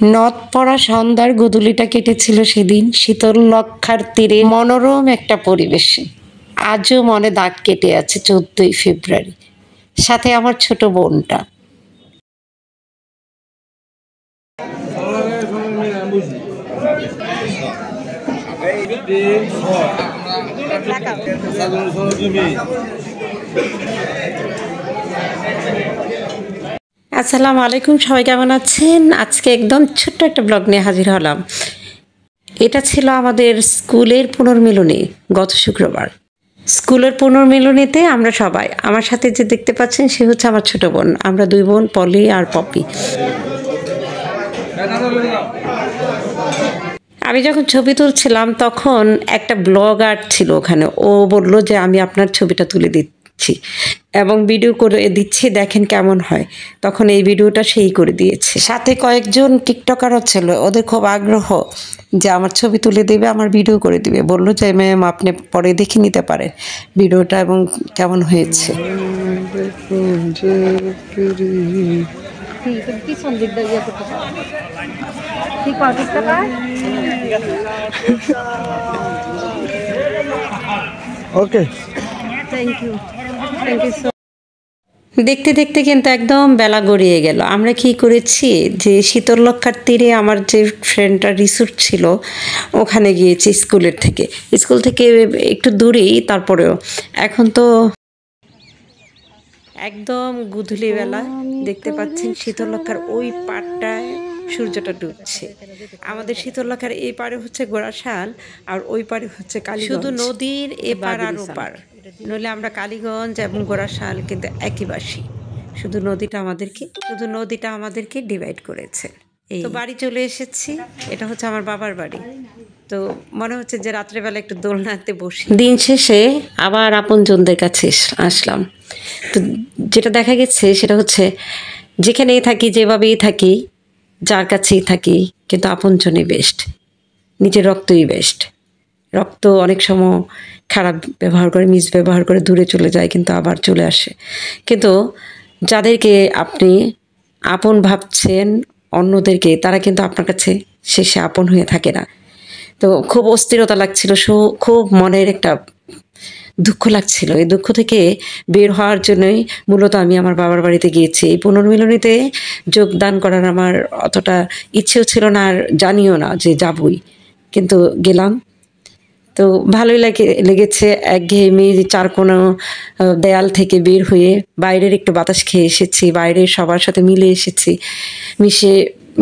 নদ পড়া সন্ধ্যার গোধূলিটা কেটেছিল সেদিন শীতল লক্ষার তীরে মনোরম একটা পরিবেশে। আজও মনে দাগ কেটে আছে 14ই ফেব্রুয়ারি, সাথে আমার ছোট বোনটা। আসসালামু আলাইকুম, সবাই কেমন আছেন? আজকে একদম ছোট্ট একটা ব্লগ নিয়ে হাজির হলাম। এটা ছিল আমাদের স্কুলের পুনর্মিলনী গত শুক্রবার। স্কুলের পুনর্মিলনীতে আমরা সবাই, আমার সাথে যে দেখতে পাচ্ছেন সে হচ্ছে আমার ছোট বোন। আমরা দুই বোন, পলি আর পপি। আমি যখন ছবি তুলছিলাম তখন একটা ব্লগার ছিল ওখানে। ও বলল যে আমি আপনার ছবিটা তুলে দিচ্ছি এবং ভিডিও করে দিচ্ছি, দেখেন কেমন হয়। তখন এই ভিডিওটা সেই করে দিয়েছে। সাথে কয়েকজন টিকটকারও ছিল, ওদের খুব আগ্রহ যে আমার ছবি তুলে দেবে, আমার ভিডিও করে দিবে। বললো যে ম্যাম আপনি পরে দেখে নিতে পারেন ভিডিওটা এবং কেমন হয়েছে। ওকে, থ্যাংক ইউ সো। দেখতে দেখতে কিন্তু একদম বেলা গড়িয়ে গেল। আমরা কি করেছি যে শীতললক্ষার তীরে আমার যে ফ্রেন্ডটা রিসোর্ট ছিল ওখানে গিয়েছি স্কুল থেকে একটু দূরেই। তারপরেও এখন তো একদম গোধূলি বেলা, দেখতে পাচ্ছেন শীতললক্ষার ওই পাড়টায় সূর্যটা ডুবছে। আমাদের শীতললক্ষার এই পারে হচ্ছে গোড়াশাল আর ওই পারে হচ্ছে কালীগঞ্জ। শুধু নদীর এপার আর ওপার, নইলে আমরা কালীগঞ্জ এবং গোড়াশাল কিন্তু একইবাসী। শুধু নদীটা আমাদেরকে ডিভাইড করেছে। তো বাড়ি চলে এসেছি, এটা হচ্ছে আমার বাবার বাড়ি। তো মনে হচ্ছে যে রাত্রেবেলা একটু দোলনাতে বসি। দিন শেষে আবার আপনজনদের কাছে আসলাম। তো যেটা দেখা গেছে সেটা হচ্ছে যেখানেই থাকি, যেভাবেই থাকি, যার কাছেই থাকি, কিন্তু আপনজনই বেস্ট, নিজের রক্তই বেস্ট। রক্ত অনেক সময় খারাপ ব্যবহার করে, মিসব্যবহার করে দূরে চলে যায়, কিন্তু আবার চলে আসে। কিন্তু যাদেরকে আপনি আপন ভাবছেন অন্যদেরকে, তারা কিন্তু আপনার কাছে শেষে আপন হয়ে থাকে না। তো খুব অস্থিরতা লাগছিল, খুব মনের একটা দুঃখ লাগছিল। এই দুঃখ থেকে বের হওয়ার জন্যই মূলত আমি আমার বাবার বাড়িতে গিয়েছি। এই পুনর্মিলনীতে যোগদান করার আমার অতটা ইচ্ছেও ছিল না, আর জানিও না যে যাবই, কিন্তু গেলাম। তো ভালোই লেগেছে। একঘেয়েমি চারকোনা দেয়াল থেকে বের হয়ে বাইরের একটু বাতাস খেয়ে এসেছি, বাইরের সবার সাথে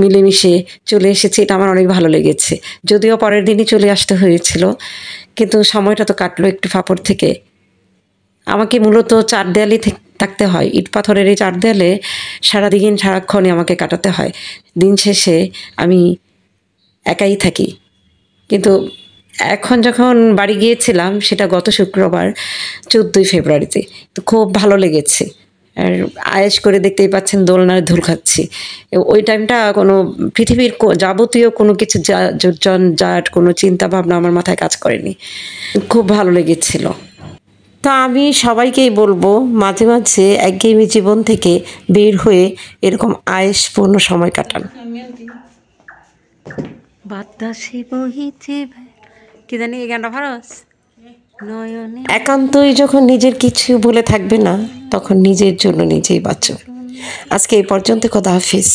মিলেমিশে চলে এসেছি। এটা আমার অনেক ভালো লেগেছে। যদিও পরের দিনই চলে আসতে হয়েছিল, কিন্তু সময়টা তো কাটলো একটু ফাপড় থেকে। আমাকে মূলত চার দেয়ালই থাকতে হয়, ইট পাথরের এই চার দেয়ালে সারাক্ষণই আমাকে কাটাতে হয়। দিন শেষে আমি একাই থাকি। কিন্তু এখন যখন বাড়ি গিয়েছিলাম সেটা গত শুক্রবার 14ই ফেব্রুয়ারিতে, তো খুব ভালো লেগেছে। আর আয়েশ করে দেখতেই পাচ্ছেন দোলনায় ধুল খাচ্ছি। ওই টাইমটা কোনো পৃথিবীর যাবতীয় কোনো কিছু জঞ্জাট, কোনো চিন্তা ভাবনা আমার মাথায় কাজ করেনি। খুব ভালো লেগেছিল। তা আমি সবাইকেই বলবো মাঝে মাঝে একঘেয়েমি জীবন থেকে বের হয়ে এরকম আয়েশপূর্ণ সময় কাটান। বাতাসে বহিছে কি জানি এই গানটা ভারস নয়নে। একান্তই যখন নিজের কিছু বলে থাকবে না, তখন নিজের জন্য নিজেই বাঁচো। আজকে এই পর্যন্ত, খোদা হাফিজ।